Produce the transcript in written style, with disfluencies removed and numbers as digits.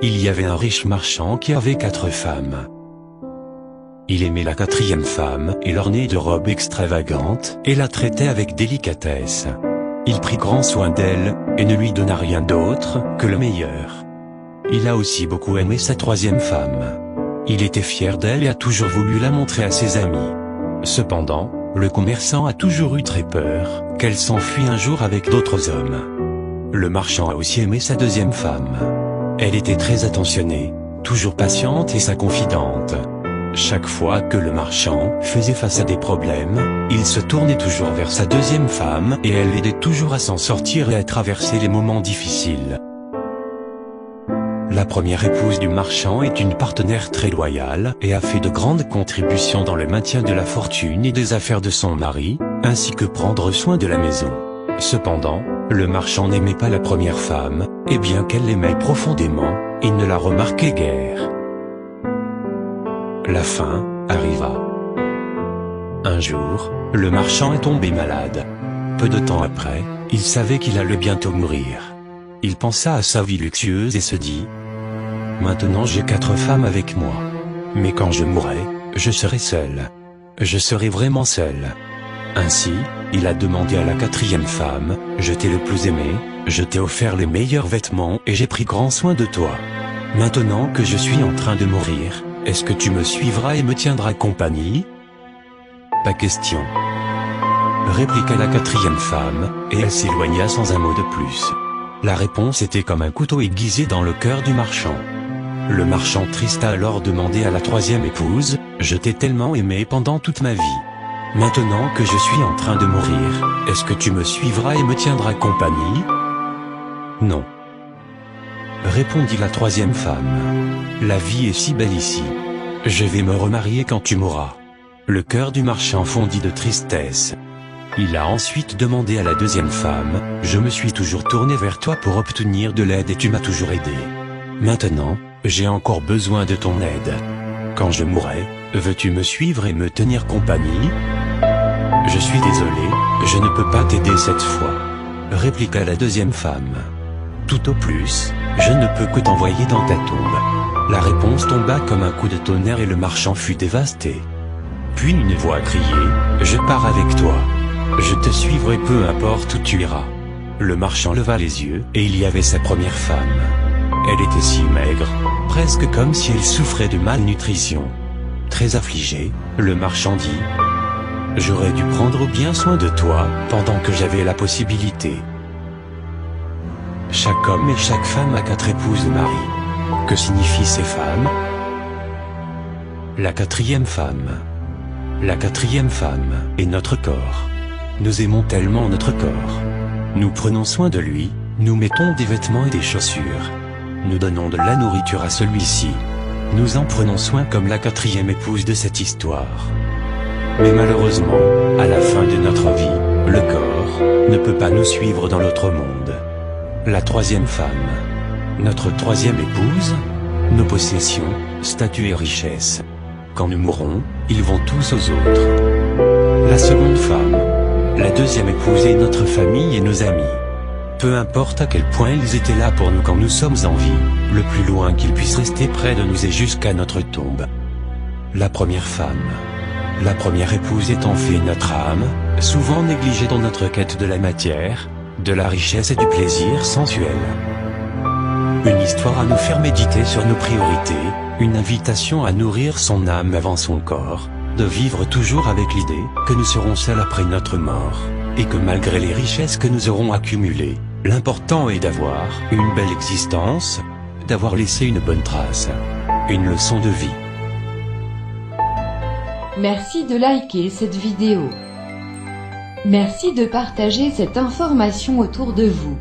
il y avait un riche marchand qui avait 4 femmes. Il aimait la 4e femme et l'ornait de robes extravagantes et la traitait avec délicatesse. Il prit grand soin d'elle et ne lui donna rien d'autre que le meilleur. Il a aussi beaucoup aimé sa 3e femme. Il était fier d'elle et a toujours voulu la montrer à ses amis. Cependant, le commerçant a toujours eu très peur qu'elle s'enfuit un jour avec d'autres hommes. Le marchand a aussi aimé sa 2e femme. Elle était très attentionnée, toujours patiente et sa confidente. Chaque fois que le marchand faisait face à des problèmes, il se tournait toujours vers sa 2e femme et elle l'aidait toujours à s'en sortir et à traverser les moments difficiles. La première épouse du marchand est une partenaire très loyale et a fait de grandes contributions dans le maintien de la fortune et des affaires de son mari, ainsi que prendre soin de la maison. Cependant, le marchand n'aimait pas la première femme, et bien qu'elle l'aimait profondément, il ne la remarquait guère. La fin arriva. Un jour, le marchand est tombé malade. Peu de temps après, il savait qu'il allait bientôt mourir. Il pensa à sa vie luxueuse et se dit « Maintenant j'ai 4 femmes avec moi. Mais quand je mourrai, je serai seul. Je serai vraiment seul. » Ainsi, il a demandé à la 4e femme « Je t'ai le plus aimé, je t'ai offert les meilleurs vêtements et j'ai pris grand soin de toi. Maintenant que je suis en train de mourir, est-ce que tu me suivras et me tiendras compagnie ?» Pas question. Répliqua la 4e femme, et elle s'éloigna sans un mot de plus. La réponse était comme un couteau aiguisé dans le cœur du marchand. Le marchand triste a alors demandé à la 3e épouse, « Je t'ai tellement aimé pendant toute ma vie. Maintenant que je suis en train de mourir, est-ce que tu me suivras et me tiendras compagnie ?» Non. Répondit la 3e femme. La vie est si belle ici. Je vais me remarier quand tu mourras. Le cœur du marchand fondit de tristesse. Il a ensuite demandé à la 2e femme, « Je me suis toujours tourné vers toi pour obtenir de l'aide et tu m'as toujours aidé. Maintenant, j'ai encore besoin de ton aide. Quand je mourrai, veux-tu me suivre et me tenir compagnie ?» Je suis désolé, je ne peux pas t'aider cette fois. Répliqua la 2e femme. Tout au plus, je ne peux que t'envoyer dans ta tombe. La réponse tomba comme un coup de tonnerre et le marchand fut dévasté. Puis une voix criait, « Je pars avec toi. Je te suivrai peu importe où tu iras. » Le marchand leva les yeux et il y avait sa première femme. Elle était si maigre, presque comme si elle souffrait de malnutrition. Très affligé, le marchand dit, « J'aurais dû prendre bien soin de toi pendant que j'avais la possibilité. » Chaque homme et chaque femme a 4 épouses de mari. Que signifient ces femmes? La 4e femme. La 4e femme est notre corps. Nous aimons tellement notre corps. Nous prenons soin de lui, nous mettons des vêtements et des chaussures. Nous donnons de la nourriture à celui-ci. Nous en prenons soin comme la 4e épouse de cette histoire. Mais malheureusement, à la fin de notre vie, le corps ne peut pas nous suivre dans l'autre monde. La 3e femme. Notre 3e épouse. Nos possessions, statut et richesses. Quand nous mourrons, ils vont tous aux autres. La 2e femme. La 2e épouse est notre famille et nos amis. Peu importe à quel point ils étaient là pour nous quand nous sommes en vie, le plus loin qu'ils puissent rester près de nous est jusqu'à notre tombe. La 1re femme. La 1re épouse est en fait notre âme, souvent négligée dans notre quête de la matière, de la richesse et du plaisir sensuel. Une histoire à nous faire méditer sur nos priorités, une invitation à nourrir son âme avant son corps, de vivre toujours avec l'idée que nous serons seuls après notre mort, et que malgré les richesses que nous aurons accumulées, l'important est d'avoir une belle existence, d'avoir laissé une bonne trace, une leçon de vie. Merci de liker cette vidéo. Merci de partager cette information autour de vous.